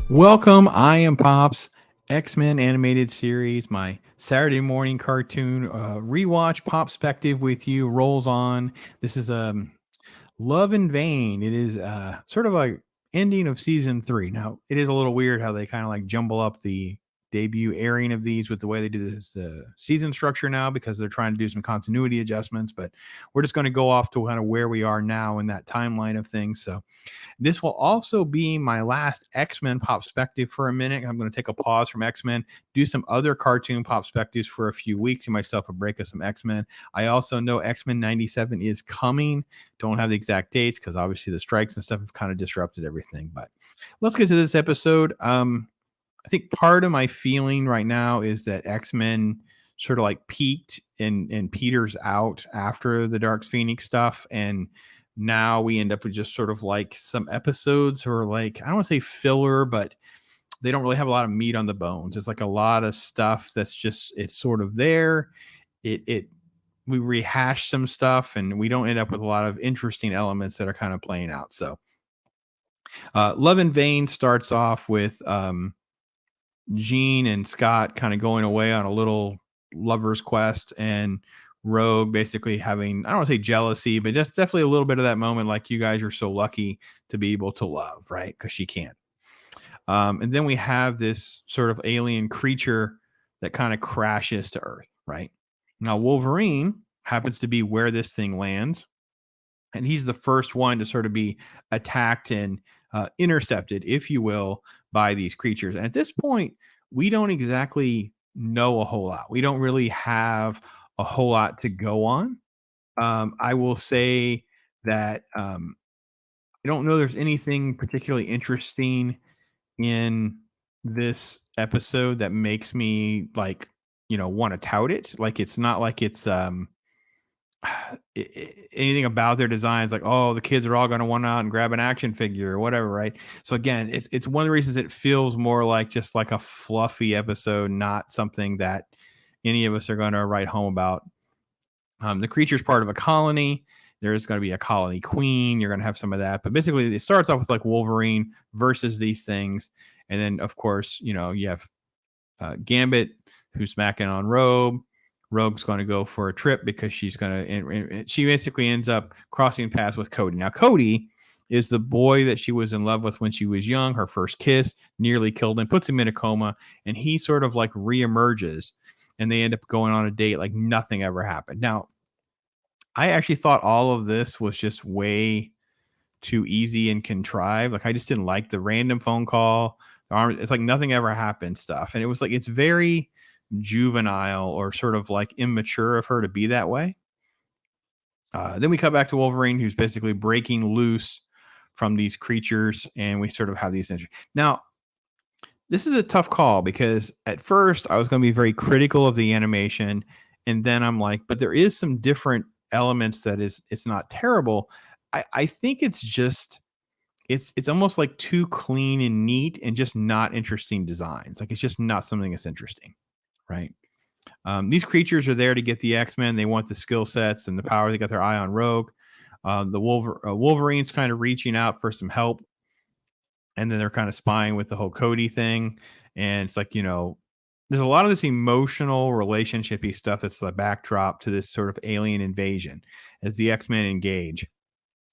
Welcome. I am Pops. X-Men animated series, my Saturday morning cartoon rewatch Popspective with you rolls on. This is Love in Vain. It is sort of a ending of season 3. Now, it is a little weird how they kind of like jumble up the debut airing of these with the way they do this the season structure now because they're trying to do some continuity adjustments, but we're just going to go off to kind of where we are now in that timeline of things. So this will also be my last X-Men Popspective for a minute. I'm going to take a pause from X-Men, do some other cartoon Popspectives for a few weeks, give myself a break of some X-Men. I also know X-Men 97 is coming. Don't have the exact dates because obviously the strikes and stuff have kind of disrupted everything. But let's get to this episode. I think part of my feeling right now is that X-Men sort of like peaked and peters out after the Dark Phoenix stuff, and now we end up with just sort of like some episodes or like I don't want to say filler, but they don't really have a lot of meat on the bones. It's like a lot of stuff that's just it's sort of there. It we rehash some stuff and we don't end up with a lot of interesting elements that are kind of playing out. So Love in Vain starts off with Jean and Scott kind of going away on a little lover's quest, and Rogue basically having, I don't want to say jealousy, but just definitely a little bit of that moment like, you guys are so lucky to be able to love, right? Because she can't. And then we have this sort of alien creature that kind of crashes to Earth, right? Now, Wolverine happens to be where this thing lands, and he's the first one to sort of be attacked and intercepted, if you will, by these creatures. And at this point, we don't exactly know a whole lot. We don't really have a whole lot to go on. I will say that I don't know there's anything particularly interesting in this episode that makes me like, want to tout it. Like it's not like it's anything about their designs like, oh, the kids are all going to want out and grab an action figure or whatever, right? So again, it's one of the reasons it feels more like just like a fluffy episode, not something that any of us are going to write home about. The creature's part of a colony. There's going to be a colony queen. You're going to have some of that, but basically it starts off with like Wolverine versus these things, and then of course you have Gambit who's smacking on Rogue. Rogue's going to go for a trip because she's going to, and she basically ends up crossing paths with Cody. Now, Cody is the boy that she was in love with when she was young. Her first kiss nearly killed him, puts him in a coma, and he sort of like reemerges, and they end up going on a date like nothing ever happened. Now, I actually thought all of this was just way too easy and contrived. Like I just didn't like the random phone call. It's like nothing ever happened stuff. And it was like it's very juvenile or sort of like immature of her to be that way. Then we come back to Wolverine, who's basically breaking loose from these creatures, and we sort of have these. Now, this is a tough call because at first I was going to be very critical of the animation, and then I'm like, but there is some different elements that it's not terrible. I think it's just it's almost like too clean and neat and just not interesting designs. Like it's just not something that's interesting, right? These creatures are there to get the X-Men. They want the skill sets and the power. They got their eye on Rogue. Wolverine's kind of reaching out for some help, and then they're kind of spying with the whole Cody thing. And it's like, there's a lot of this emotional relationshipy stuff that's the backdrop to this sort of alien invasion as the X-Men engage.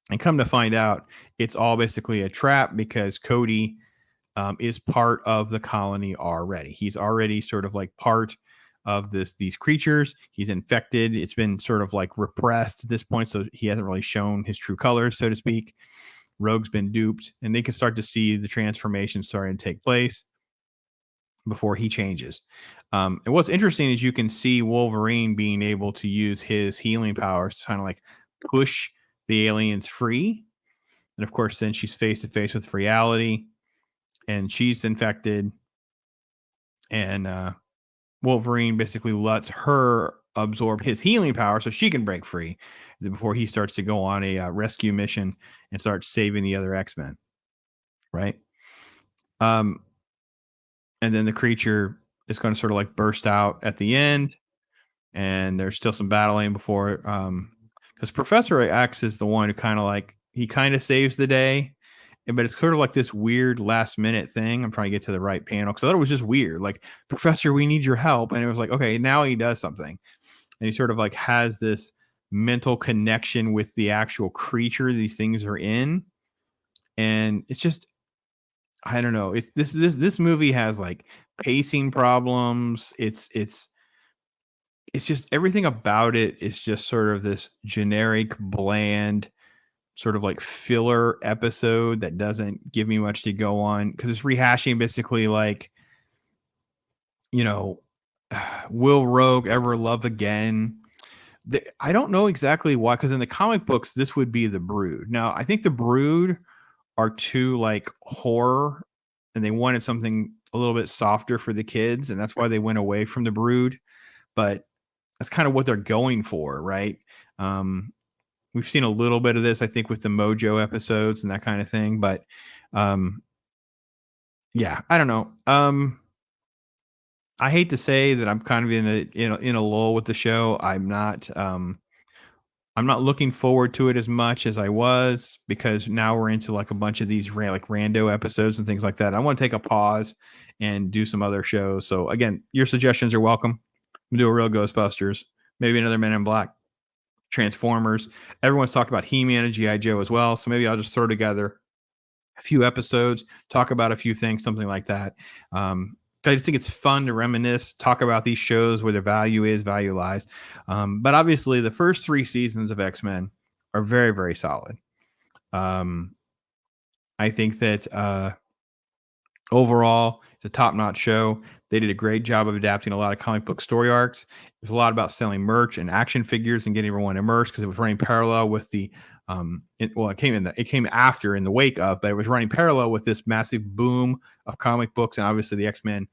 And come to find out, it's all basically a trap because Cody is part of the colony already. He's already sort of like part of these creatures. He's infected. It's been sort of like repressed at this point, so he hasn't really shown his true colors, so to speak. Rogue's been duped, and they can start to see the transformation starting to take place before he changes. And what's interesting is you can see Wolverine being able to use his healing powers to kind of like push the aliens free. And of course, then she's face to face with reality, and she's infected. And Wolverine basically lets her absorb his healing power so she can break free before he starts to go on a rescue mission and start saving the other X-Men. Right. Um, and then the creature is going to sort of like burst out at the end, and there's still some battling before because Professor X is the one who kind of like he kind of saves the day, but it's sort of like this weird last minute thing. I'm trying to get to the right panel because I thought it was just weird. Like, Professor, we need your help. And it was like, okay, now he does something. And he sort of like has this mental connection with the actual creature these things are in. And it's just, I don't know. It's this movie has like pacing problems. It's just everything about it is just sort of this generic, bland, sort of like filler episode that doesn't give me much to go on because it's rehashing basically like, you know, will Rogue ever love again? I don't know exactly why, because in the comic books, this would be the Brood. Now, I think the Brood are too like horror and they wanted something a little bit softer for the kids. And that's why they went away from the Brood. But that's kind of what they're going for, right? We've seen a little bit of this, I think, with the Mojo episodes and that kind of thing. But yeah, I don't know. I hate to say that I'm kind of in a lull with the show. I'm not looking forward to it as much as I was because now we're into like a bunch of these like rando episodes and things like that. I want to take a pause and do some other shows. So again, your suggestions are welcome. We'll do a real Ghostbusters, maybe another Men in Black, Transformers. Everyone's talked about He-Man and G.I. Joe as well. So maybe I'll just throw together a few episodes, talk about a few things, something like that. I just think it's fun to reminisce, talk about these shows where the value lies. But obviously, the first 3 seasons of X-Men are very, very solid. I think that overall, it's a top-notch show. They did a great job of adapting a lot of comic book story arcs. It was a lot about selling merch and action figures and getting everyone immersed because it was running parallel with the it came after in the wake of, but it was running parallel with this massive boom of comic books and obviously the X-Men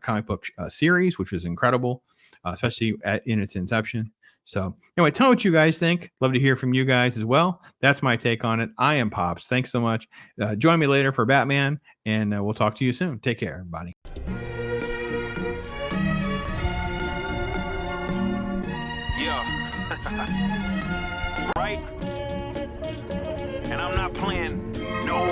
comic book series, which was incredible, especially in its inception. So anyway, tell me what you guys think. Love to hear from you guys as well. That's my take on it. I am Pops. Thanks so much. Join me later for Batman, and we'll talk to you soon. Take care, everybody. Yeah. Right? And I'm not playing no